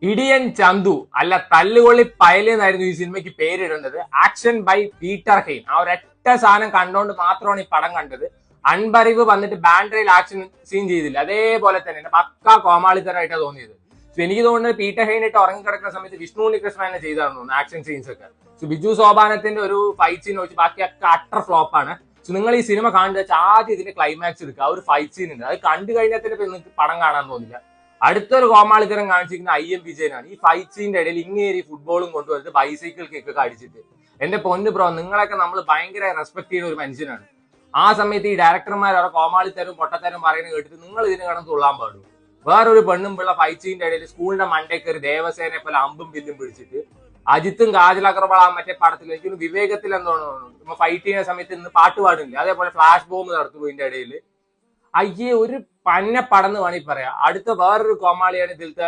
ഇടിയൻ ചന്തു അല്ല തല്ലുകൊള്ളി പയല് എന്നായിരുന്നു ഈ സിനിമയ്ക്ക് പേരിടുന്നത്. Action by Peter Hein. ആ ഒരൊറ്റ സാധനം കണ്ടോണ്ട് മാത്രമാണ് ഈ പടം കണ്ടത്. അൺബറിവ് വന്നിട്ട് ബാൻഡ്രയിൽ ആക്ഷൻ സീൻ ചെയ്തില്ല, അതേപോലെ തന്നെ പക്കാ കോമാളിത്തരമായിട്ടാണ് തോന്നിയത്. സോ എനിക്ക് തോന്നുന്നത് പീറ്റർ ഹെയ്ൻ ഇട്ട് ഉറങ്ങിക്കിടക്കുന്ന സമയത്ത് വിഷ്ണു ഉണ്ണികൃഷ്ണൻ തന്നെ ചെയ്താണെന്ന് തോന്നുന്നു ആക്ഷൻ സീൻസ് ഒക്കെ. സോ ബിജു സോപാനത്തിന്റെ ഒരു ഫൈറ്റ് സീൻ വെച്ച് ബാക്കിയൊക്കെ അട്ടർ ഫ്ലോപ്പാണ്. സോ നിങ്ങൾ ഈ സിനിമ കാണുക വെച്ചാൽ ആദ്യം ഇതിന്റെ ക്ലൈമാക്സ് എടുക്കുക. ഒരു ഫൈറ്റ് സീൻ ഉണ്ട്, അത് കണ്ടു കഴിഞ്ഞാൽ തന്നെ നിങ്ങൾക്ക് പടം കാണാൻ തോന്നില്ല. അടുത്തൊരു കോമാളിത്തരം കാണിച്ചിരിക്കുന്ന IM വിജയനാണ്. ഈ ഫൈറ്റ് സീന്റെ ഇടയിൽ ഇങ്ങനെ ഫുട്ബോളും കൊണ്ടുവന്നിട്ട് ബൈസൈക്കിൾ കേക്കൊക്കെ അടിച്ചിട്ട്. എന്റെ പൊന്ന് ബ്രോ, നിങ്ങളൊക്കെ നമ്മൾ ഭയങ്കര റെസ്പെക്ട് ചെയ്യുന്ന ഒരു മനുഷ്യനാണ്. ആ സമയത്ത് ഈ ഡയറക്ടർമാർ അവരെ കോമാളിത്തരും പൊട്ടത്തരും പറയുന്നത് കേട്ടിട്ട് നിങ്ങൾ ഇതിന് കിടന്ന് തുള്ളാൻ പാടും. വേറൊരു പെണ്ണും പിള്ള ഫൈറ്റ് സീന്റെ ഇടയിൽ സ്കൂളിന്റെ മണ്ടേക്ക് ഒരു ദേവസേനെ പോലെ അമ്പും വില്ലും പിടിച്ചിട്ട് അജിത്തും കാജൽ അഗർവാൾ ആ മറ്റേ പടത്തിൽ എനിക്കൊരു വിവേകത്തിൽ എന്തോണോ ഫൈറ്റ് ചെയ്യുന്ന സമയത്ത് ഇന്ന് പാട്ട് പാടില്ല, അതേപോലെ ഫ്ലാഷ് ബോംബ് നടത്തുള്ളൂ ഇതിന്റെ ഇടയിൽ. അയ്യേ, ഒരു പന്ന പടന്ന് വേണമെങ്കിൽ പറയാം. അടുത്ത വേറൊരു കോമാളിയാണ് ഇതിലത്തെ